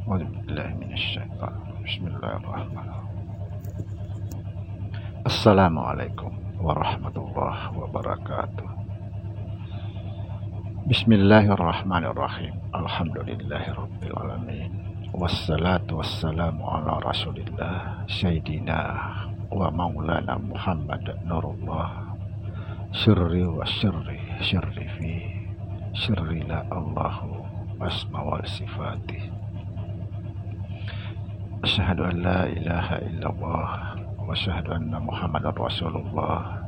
Bismillahirrahmanirrahim. Assalamualaikum warahmatullahi wabarakatuh. Bismillahirrahmanirrahim. Alhamdulillahirabbil alamin. Wassalatu wassalamu ala Rasulillah Sayyidina wa maulana Muhammad Nurullah. Syirri wa syirri fi syirri la Allahu asma wal sifati. Asyhadu an la ilaha illallah wa asyhadu anna Muhammadar Rasulullah.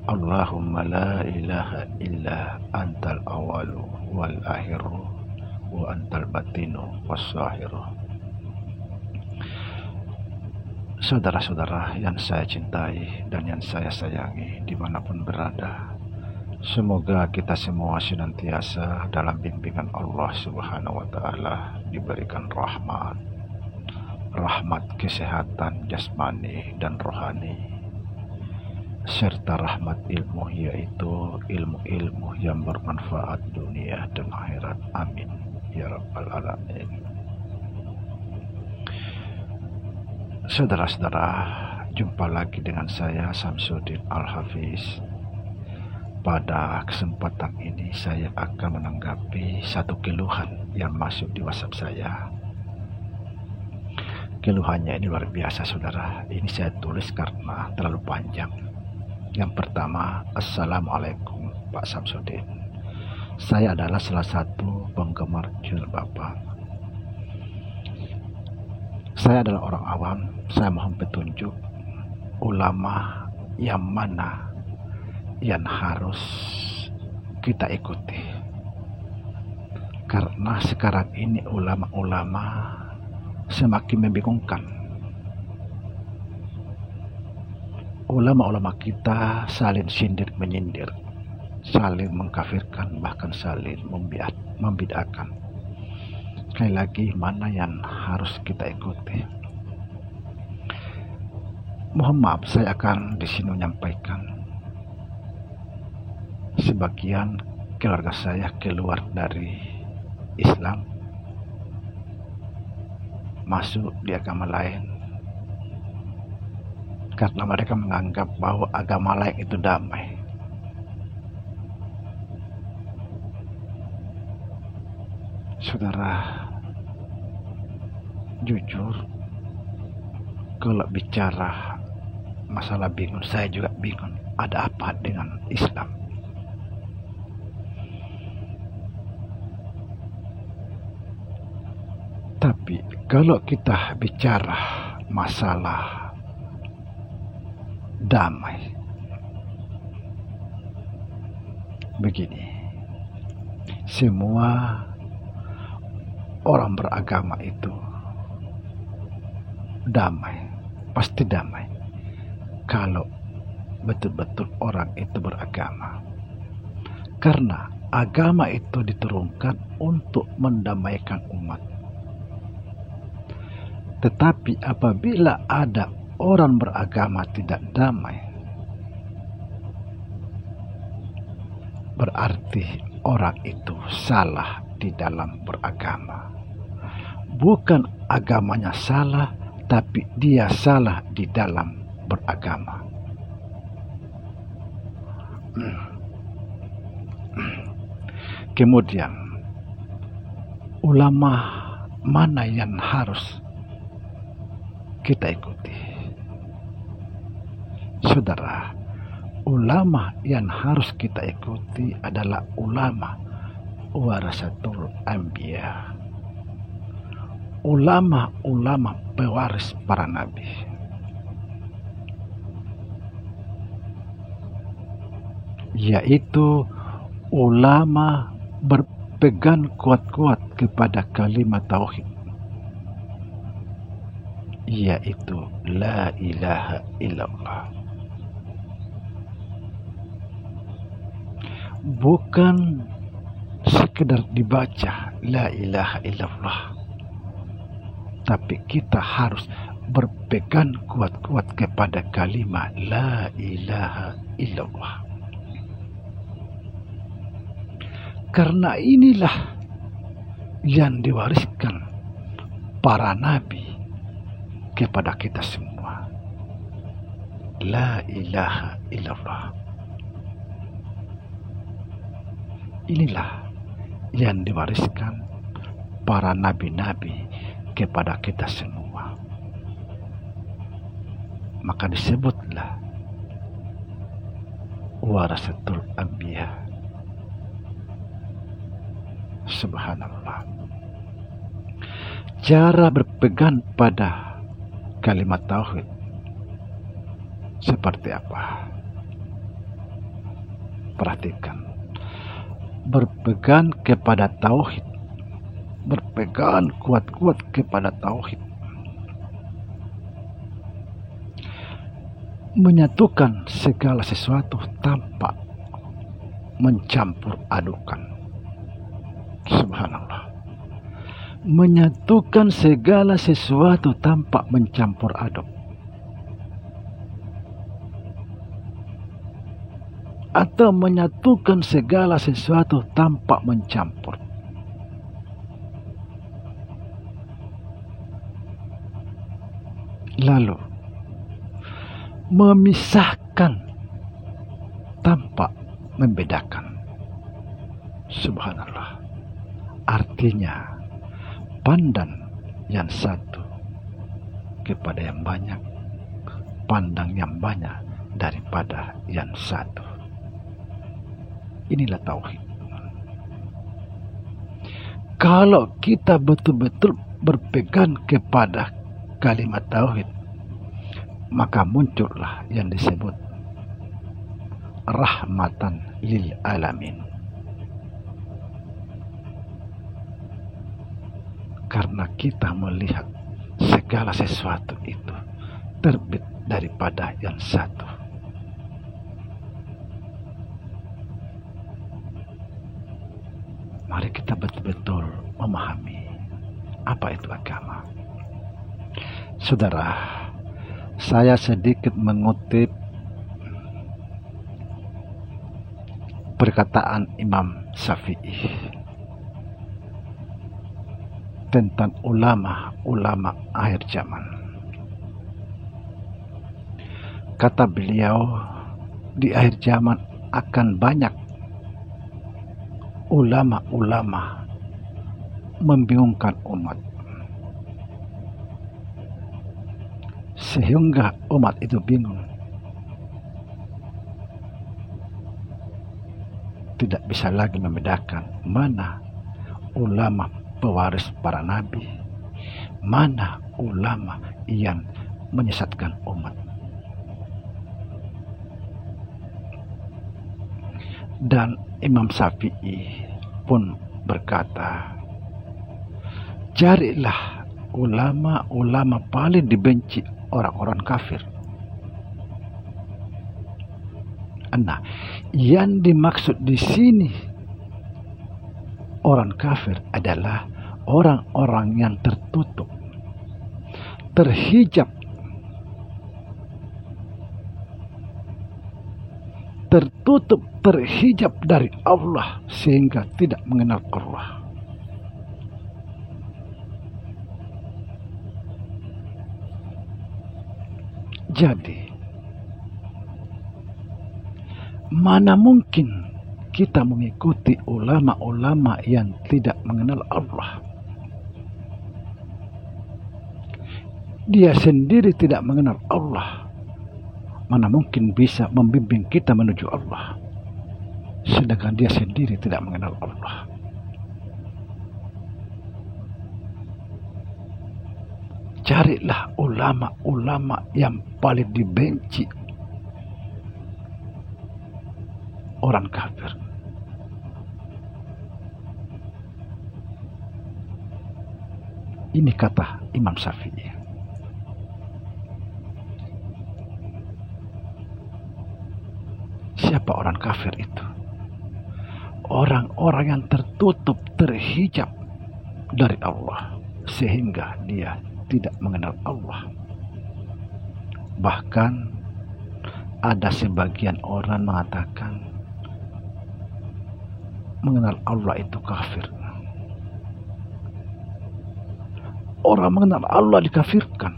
Allahumma la ilaha illa antal awalu wal akhiru wa antal batinu was zahiru. Saudara-saudara yang saya cintai dan yang saya sayangi dimanapun berada, semoga kita semua senantiasa dalam bimbingan Allah Subhanahu wa Ta'ala, diberikan rahmat kesehatan jasmani dan rohani, serta rahmat ilmu, yaitu ilmu-ilmu yang bermanfaat dunia dan akhirat. Amin ya rabbal alamin. Saudara-saudara, jumpa lagi dengan saya Samsudin Al-Hafiz. Pada kesempatan ini saya akan menanggapi satu keluhan yang masuk di WhatsApp saya. Keluhannya ini luar biasa, saudara. Ini saya tulis karena terlalu panjang. Yang pertama, Assalamualaikum Pak Samsudin. Saya adalah salah satu penggemar channel Bapak. Saya adalah orang awam. Saya mohon petunjuk ulama yang mana yang harus kita ikuti. Karena sekarang ini ulama-ulama semakin membingungkan. Ulama-ulama kita saling sindir menyindir, saling mengkafirkan, bahkan saling membid'ahkan. Sekali lagi, mana yang harus kita ikuti? Mohon maaf, saya akan di sini menyampaikan sebagian keluarga saya keluar dari Islam, masuk di agama lain karena mereka menganggap bahwa agama lain itu damai. Saudara, jujur, kalau bicara masalah bingung, saya juga bingung. Ada apa dengan Islam? Tapi kalau kita bicara masalah damai, begini, semua orang beragama itu damai, pasti damai kalau betul-betul orang itu beragama. Karena agama itu diturunkan untuk mendamaikan umat. Tetapi apabila ada orang beragama tidak damai, berarti orang itu salah di dalam beragama. Bukan agamanya salah, tapi dia salah di dalam beragama. Kemudian, ulama mana yang harus kita ikuti? Saudara, ulama yang harus kita ikuti adalah ulama warasatul anbiya, ulama-ulama pewaris para nabi. Yaitu ulama berpegang kuat-kuat kepada kalimat tauhid, yaitu la ilaha illallah. Bukan sekedar dibaca la ilaha illallah, tapi kita harus berpegang kuat-kuat kepada kalimat la ilaha illallah. Karena inilah yang diwariskan para nabi kepada kita semua. La ilaha illallah. Inilah yang diwariskan para nabi-nabi kepada kita semua. Maka disebutlah warasatul anbiya. Subhanallah. Cara berpegang pada kalimat tauhid seperti apa? Perhatikan. Berpegang kepada tauhid, berpegang kuat-kuat kepada tauhid, menyatukan segala sesuatu tanpa mencampur adukan. Subhanallah. Menyatukan segala sesuatu tanpa mencampur aduk. Atau menyatukan segala sesuatu tanpa mencampur. Lalu memisahkan tanpa membedakan. Subhanallah. Artinya pandang yang satu kepada yang banyak, pandang yang banyak daripada yang satu. Inilah tauhid. Kalau kita betul-betul berpegang kepada kalimat tauhid, maka muncullah yang disebut rahmatan lil alamin. Karena kita melihat segala sesuatu itu terbit daripada yang satu. Mari kita betul-betul memahami apa itu agama. Saudara, saya sedikit mengutip perkataan Imam Syafi'i tentang ulama-ulama akhir zaman. Kata beliau, di akhir zaman akan banyak ulama-ulama membingungkan umat, sehingga umat itu bingung, tidak bisa lagi membedakan mana ulama pewaris para nabi, mana ulama yang menyesatkan umat. Dan Imam Syafi'i pun berkata, carilah ulama-ulama paling dibenci orang-orang kafir. Nah, yang dimaksud di sini orang kafir adalah orang-orang yang tertutup, terhijab, terhijab dari Allah sehingga tidak mengenal Allah. Jadi, mana mungkin kita mengikuti ulama-ulama yang tidak mengenal Allah? Dia sendiri tidak mengenal Allah. Mana mungkin bisa membimbing kita menuju Allah, sedangkan dia sendiri tidak mengenal Allah. Carilah ulama-ulama yang paling dibenci orang kafir. Ini kata Imam Syafi'i. Siapa orang kafir itu? Orang-orang yang tertutup, terhijab dari Allah sehingga dia tidak mengenal Allah. Bahkan ada sebagian orang mengatakan mengenal Allah itu kafir. orang mengenal Allah dikafirkan.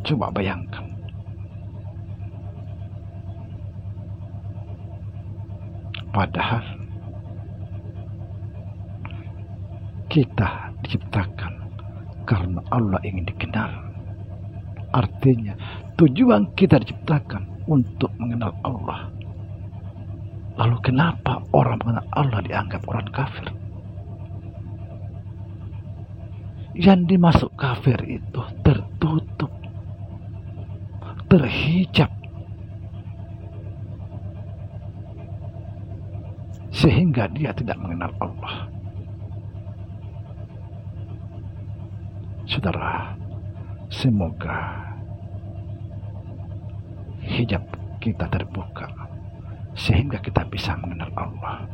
Coba bayangkan. Padahal kita diciptakan karena Allah ingin dikenal. Artinya tujuan kita diciptakan untuk mengenal Allah. Lalu kenapa orang mengenal Allah dianggap orang kafir? Yang dimasuk kafir itu tertutup, terhijab, sehingga dia tidak mengenal Allah. Saudara, semoga hijab kita terbuka sehingga kita bisa mengenal Allah.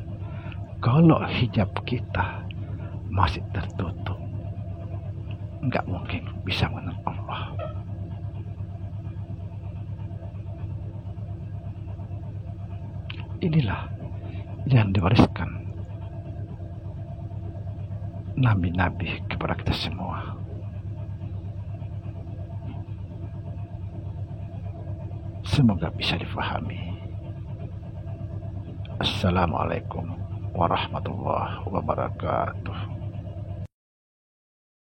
Kalau hijab kita masih tertutup, nggak mungkin bisa mengenal Allah. Inilah yang diwariskan nabi-nabi kepada kita semua. Semoga bisa difahami. Assalamualaikum warahmatullahi wabarakatuh.